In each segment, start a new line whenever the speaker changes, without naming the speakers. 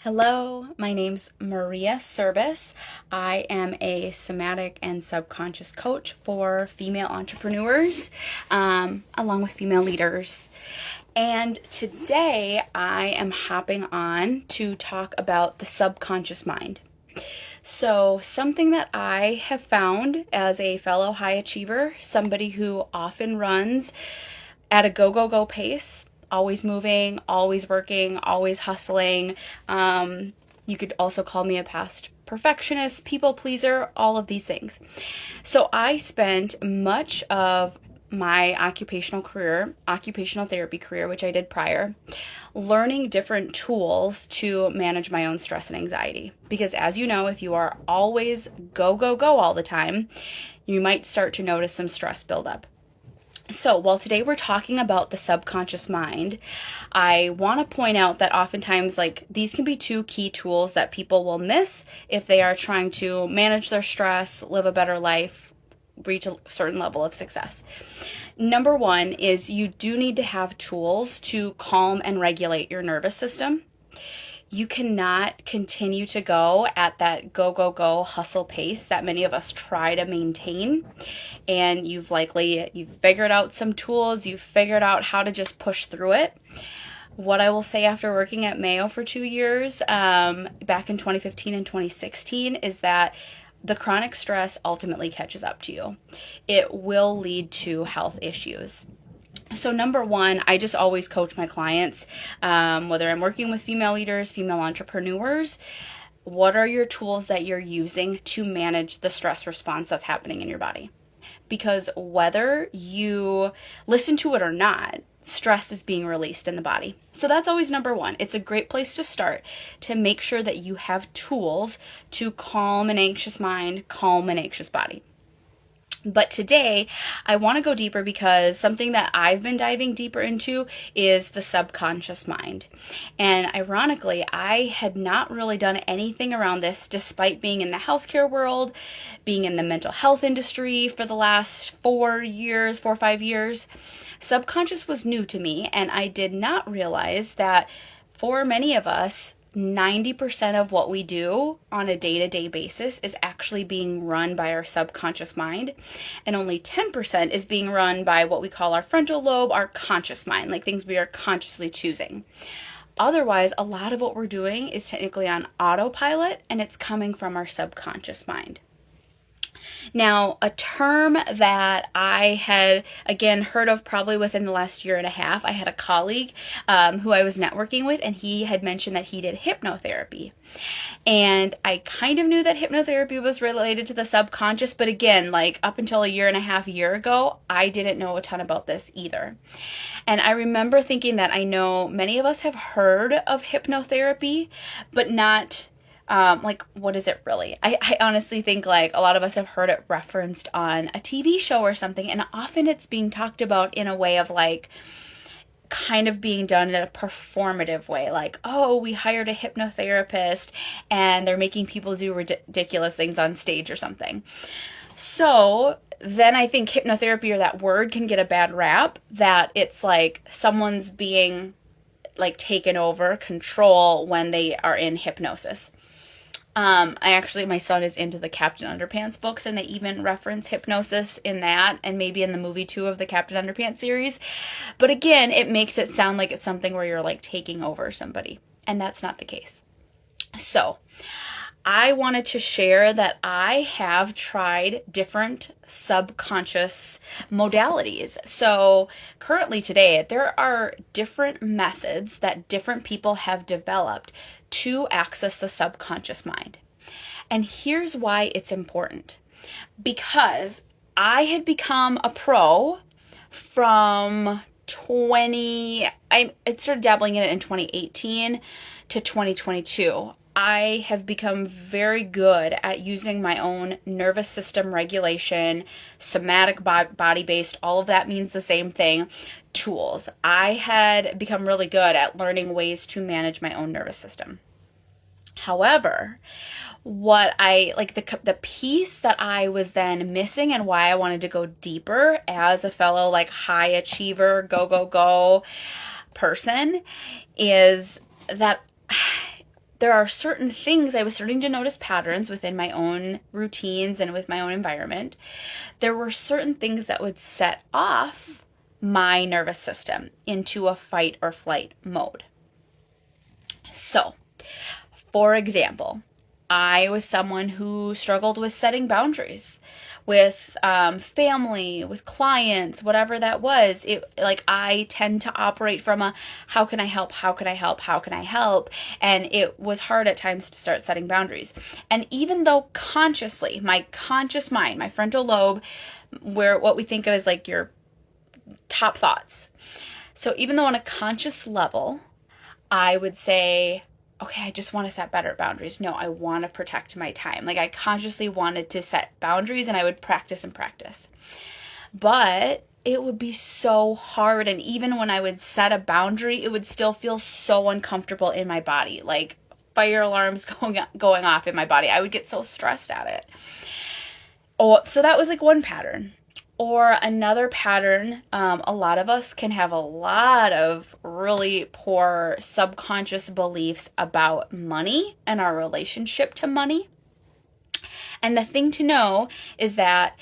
Hello, my name's Maria Serbus. I am a somatic and subconscious coach for female entrepreneurs, along with female leaders. And today I am hopping on to talk about the subconscious mind. So, something that I have found as a fellow high achiever, somebody who often runs at a go pace, always moving, always working, always hustling. You could also call me a past perfectionist, people pleaser, all of these things. So I spent much of my occupational therapy career, which I did prior, learning different tools to manage my own stress and anxiety. Because as you know, if you are always go all the time, you might start to notice some stress buildup. So, while today we're talking about the subconscious mind, I want to point out that oftentimes, these can be two key tools that people will miss if they are trying to manage their stress, live a better life, reach a certain level of success. Number one is you do need to have tools to calm and regulate your nervous system. You cannot continue to go at that go hustle pace that many of us try to maintain. And you've figured out some tools, you've figured out how to just push through it. What I will say after working at Mayo for 2 years, back in 2015 and 2016, is that the chronic stress ultimately catches up to you. It will lead to health issues. So number one, I just always coach my clients, whether I'm working with female leaders, female entrepreneurs, what are your tools that you're using to manage the stress response that's happening in your body? Because whether you listen to it or not, stress is being released in the body. So that's always number one. It's a great place to start to make sure that you have tools to calm an anxious mind, calm an anxious body. But today, I want to go deeper because something that I've been diving deeper into is the subconscious mind. And ironically, I had not really done anything around this despite being in the healthcare world, being in the mental health industry for the last 4 or 5 years. Subconscious was new to me, and I did not realize that for many of us, 90% of what we do on a day-to-day basis is actually being run by our subconscious mind, and only 10% is being run by what we call our frontal lobe, our conscious mind, like things we are consciously choosing. Otherwise, a lot of what we're doing is technically on autopilot, and it's coming from our subconscious mind. Now, a term that I had, again, heard of probably within the last year and a half, I had a colleague who I was networking with, and he had mentioned that he did hypnotherapy. And I kind of knew that hypnotherapy was related to the subconscious, but again, up until a year and a half ago, I didn't know a ton about this either. And I remember thinking that I know many of us have heard of hypnotherapy, but not what is it really? I honestly think a lot of us have heard it referenced on a TV show or something, and often it's being talked about in a way of kind of being done in a performative way. Oh, we hired a hypnotherapist and they're making people do ridiculous things on stage or something. So then I think hypnotherapy, or that word, can get a bad rap, that it's someone's being taken over control when they are in hypnosis. My son is into the Captain Underpants books, and they even reference hypnosis in that, and maybe in the movie too of the Captain Underpants series. But again, it makes it sound like it's something where you're taking over somebody, and that's not the case. So, I wanted to share that I have tried different subconscious modalities. So currently today, there are different methods that different people have developed to access the subconscious mind. And here's why it's important. Because I had become a pro from I started dabbling in it in 2018 to 2022. I have become very good at using my own nervous system regulation, somatic body-based, all of that means the same thing, tools. I had become really good at learning ways to manage my own nervous system. However, what the piece that I was then missing, and why I wanted to go deeper as a fellow high achiever, go person, is that there are certain things I was starting to notice patterns within my own routines and with my own environment. There were certain things that would set off my nervous system into a fight or flight mode. So, for example, I was someone who struggled with setting boundaries with family, with clients, whatever that was. I tend to operate from a how can I help, how can I help, how can I help? And it was hard at times to start setting boundaries. And even though consciously, my conscious mind, my frontal lobe, where what we think of as like your top thoughts. So even though on a conscious level, I would say, okay, I just want to set better boundaries. No, I want to protect my time. Like I consciously wanted to set boundaries and I would practice and practice. But it would be so hard. And even when I would set a boundary, it would still feel so uncomfortable in my body. Like fire alarms going off in my body. I would get so stressed at it. Oh, so that was like one pattern. Or another pattern, a lot of us can have a lot of really poor subconscious beliefs about money and our relationship to money. And the thing to know is that,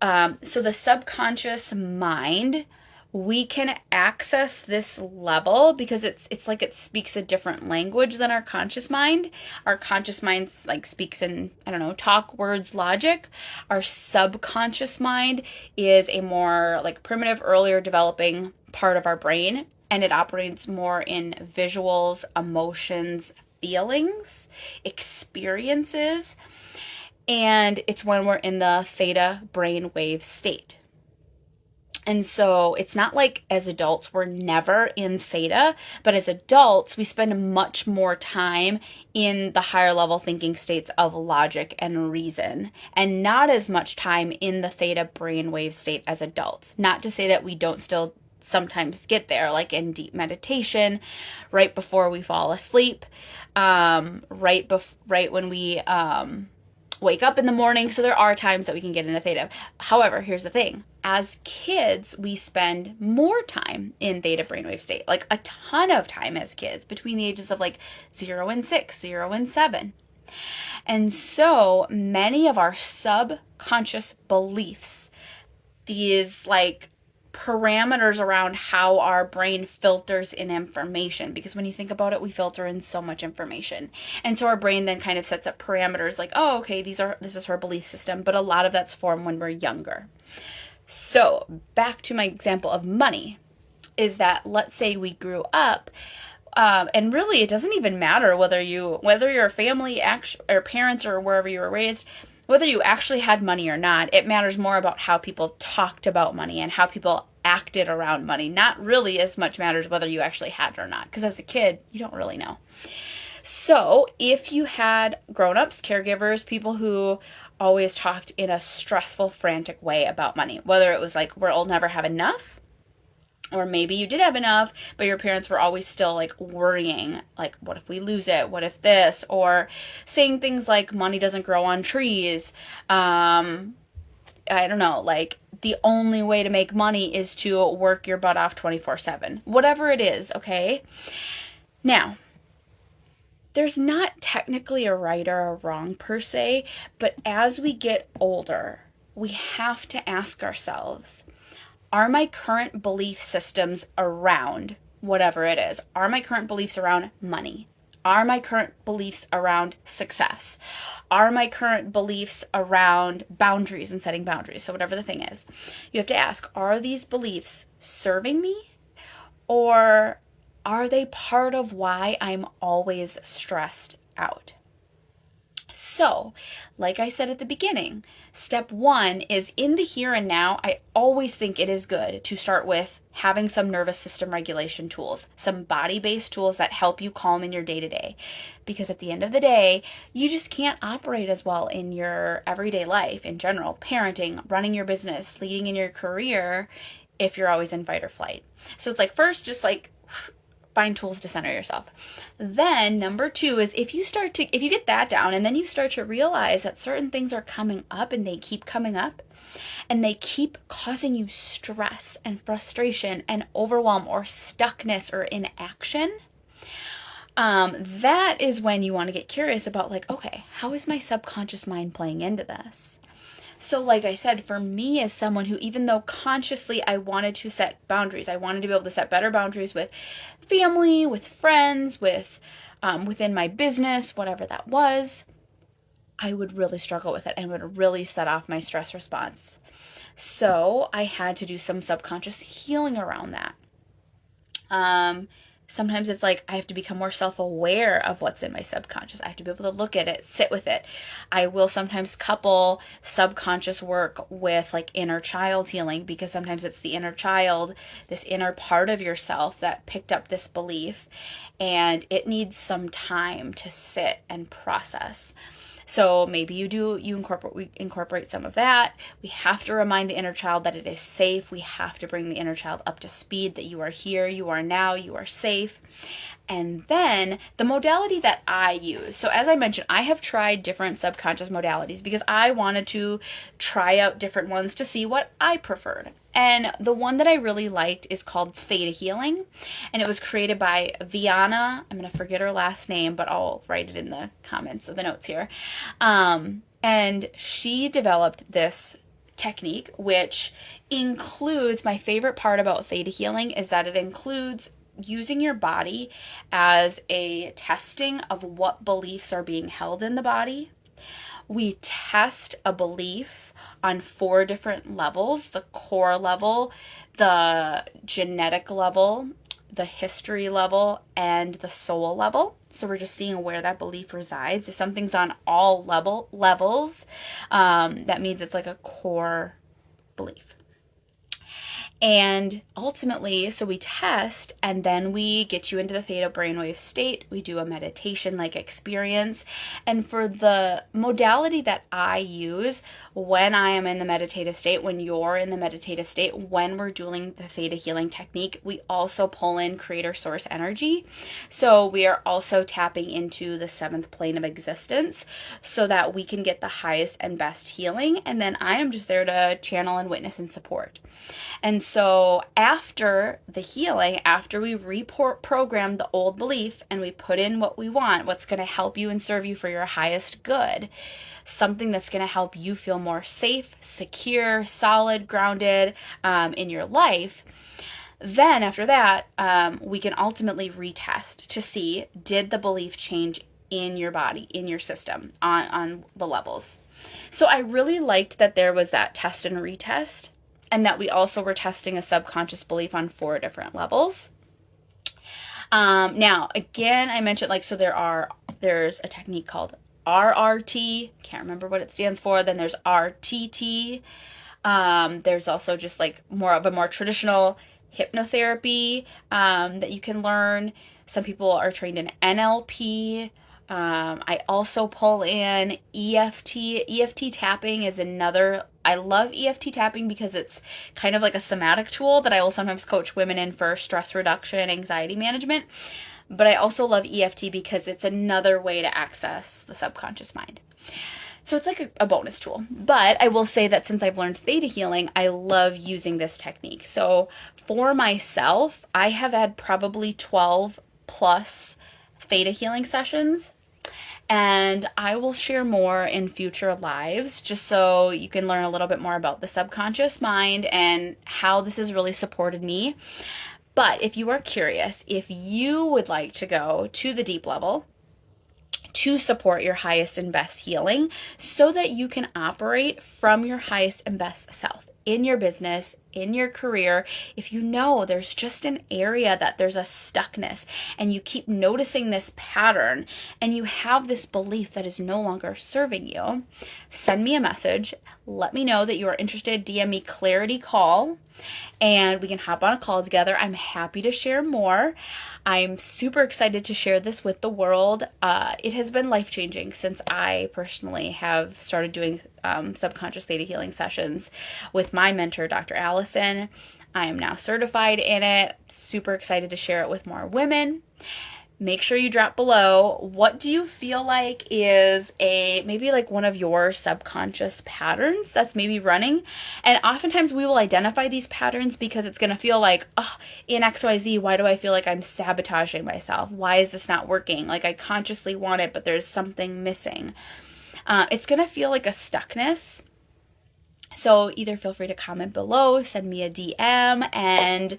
so the subconscious mind, we can access this level because it's like it speaks a different language than our conscious mind. Our conscious mind like speaks in, talk, words, logic. Our subconscious mind is a more like primitive, earlier developing part of our brain, and it operates more in visuals, emotions, feelings, experiences, and it's when we're in the theta brainwave state. And so it's not like as adults, we're never in theta, but as adults, we spend much more time in the higher level thinking states of logic and reason, and not as much time in the theta brainwave state as adults. Not to say that we don't still sometimes get there, like in deep meditation, right before we fall asleep, right when we wake up in the morning. So there are times that we can get into theta. However, here's the thing. As kids, we spend more time in theta brainwave state, like a ton of time as kids between the ages of like 0 and 6, 0 and 7. And so many of our subconscious beliefs, these like parameters around how our brain filters in information, because when you think about it, we filter in so much information, and so our brain then kind of sets up parameters like, oh, okay, this is her belief system, but a lot of that's formed when we're younger. So back to my example of money, is that let's say we grew up, and really it doesn't even matter whether your family or parents or wherever you were raised, whether you actually had money or not. It matters more about how people talked about money and how people acted around money. Not really as much matters whether you actually had it or not, because as a kid, you don't really know. So if you had grown-ups, caregivers, people who always talked in a stressful, frantic way about money, whether it was like, we'll never have enough, or maybe you did have enough, but your parents were always still like worrying, like, what if we lose it? What if this? Or saying things like money doesn't grow on trees. I don't know, like the only way to make money is to work your butt off 24/7, whatever it is. Okay. Now, there's not technically a right or a wrong per se, but as we get older, we have to ask ourselves, are my current belief systems around whatever it is? Are my current beliefs around money? Are my current beliefs around success? Are my current beliefs around boundaries and setting boundaries? So whatever the thing is, you have to ask, are these beliefs serving me? Or are they part of why I'm always stressed out? So, like I said at the beginning, step one is in the here and now. I always think it is good to start with having some nervous system regulation tools, some body-based tools that help you calm in your day-to-day. Because at the end of the day, you just can't operate as well in your everyday life in general, parenting, running your business, leading in your career, if you're always in fight or flight. So it's like, first, just like find tools to center yourself. Then number two is if you get that down and then you start to realize that certain things are coming up and they keep coming up and they keep causing you stress and frustration and overwhelm or stuckness or inaction, that is when you want to get curious about like, okay, how is my subconscious mind playing into this? So like I said, for me as someone who, even though consciously I wanted to set boundaries, I wanted to be able to set better boundaries with family, with friends, with within my business, whatever that was, I would really struggle with it and would really set off my stress response. So I had to do some subconscious healing around that. Sometimes it's like I have to become more self-aware of what's in my subconscious. I have to be able to look at it, sit with it. I will sometimes couple subconscious work with like inner child healing, because sometimes it's the inner child, this inner part of yourself that picked up this belief, and it needs some time to sit and process. So maybe we incorporate some of that. We have to remind the inner child that it is safe. We have to bring the inner child up to speed, that you are here, you are now, you are safe. And then the modality that I use. So as I mentioned, I have tried different subconscious modalities because I wanted to try out different ones to see what I preferred. And the one that I really liked is called Thetahealing, and it was created by Viana. I'm going to forget her last name, but I'll write it in the comments of the notes here. And she developed this technique, which includes, my favorite part about Thetahealing is that it includes using your body as a testing of what beliefs are being held in the body. We test a belief on 4 different levels: the core level, the genetic level, the history level, and the soul level. So we're just seeing where that belief resides. If something's on all levels, that means it's like a core belief. And ultimately, so we test, and then we get you into the theta brainwave state. We do a meditation-like experience. And for the modality that I use when I am in the meditative state, when you're in the meditative state, when we're doing the theta healing technique, we also pull in creator source energy. So we are also tapping into the 7th plane of existence so that we can get the highest and best healing. And then I am just there to channel and witness and support. And so after the healing, after we reprogram the old belief and we put in what we want, what's going to help you and serve you for your highest good, something that's going to help you feel more safe, secure, solid, grounded in your life, then after that, we can ultimately retest to see, did the belief change in your body, in your system, on the levels. So I really liked that there was that test and retest, and that we also were testing a subconscious belief on 4 different levels. Now, again, I mentioned, like, so there's a technique called RRT. Can't remember what it stands for. Then there's RTT. There's also just like more of a more traditional hypnotherapy that you can learn. Some people are trained in NLP. I also pull in EFT. EFT tapping is another. I love EFT tapping because it's kind of like a somatic tool that I will sometimes coach women in for stress reduction, anxiety management. But I also love EFT because it's another way to access the subconscious mind. So it's like a bonus tool. But I will say that since I've learned theta healing, I love using this technique. So for myself, I have had probably 12 plus theta healing sessions. And I will share more in future lives just so you can learn a little bit more about the subconscious mind and how this has really supported me. But if you are curious, if you would like to go to the deep level to support your highest and best healing so that you can operate from your highest and best self in your business, in your career, if you know there's just an area that there's a stuckness and you keep noticing this pattern and you have this belief that is no longer serving you, send me a message. Let me know that you are interested. DM me Clarity Call and we can hop on a call together. I'm happy to share more. I'm super excited to share this with the world. It has been life-changing since I personally have started doing subconscious theta healing sessions with my mentor, Dr. Allison. I am now certified in it. Super excited to share it with more women. make sure you drop below, what do you feel like is maybe like one of your subconscious patterns that's maybe running? And oftentimes we will identify these patterns because it's going to feel like, oh, in XYZ, why do I feel like I'm sabotaging myself? Why is this not working? Like, I consciously want it, but there's something missing. It's going to feel like a stuckness. So either feel free to comment below, send me a DM, and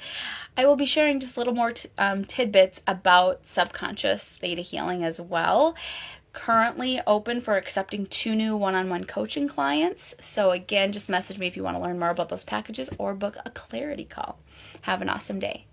I will be sharing just a little more tidbits about subconscious theta healing as well. Currently open for accepting 2 new one-on-one coaching clients. So again, just message me if you want to learn more about those packages or book a clarity call. Have an awesome day.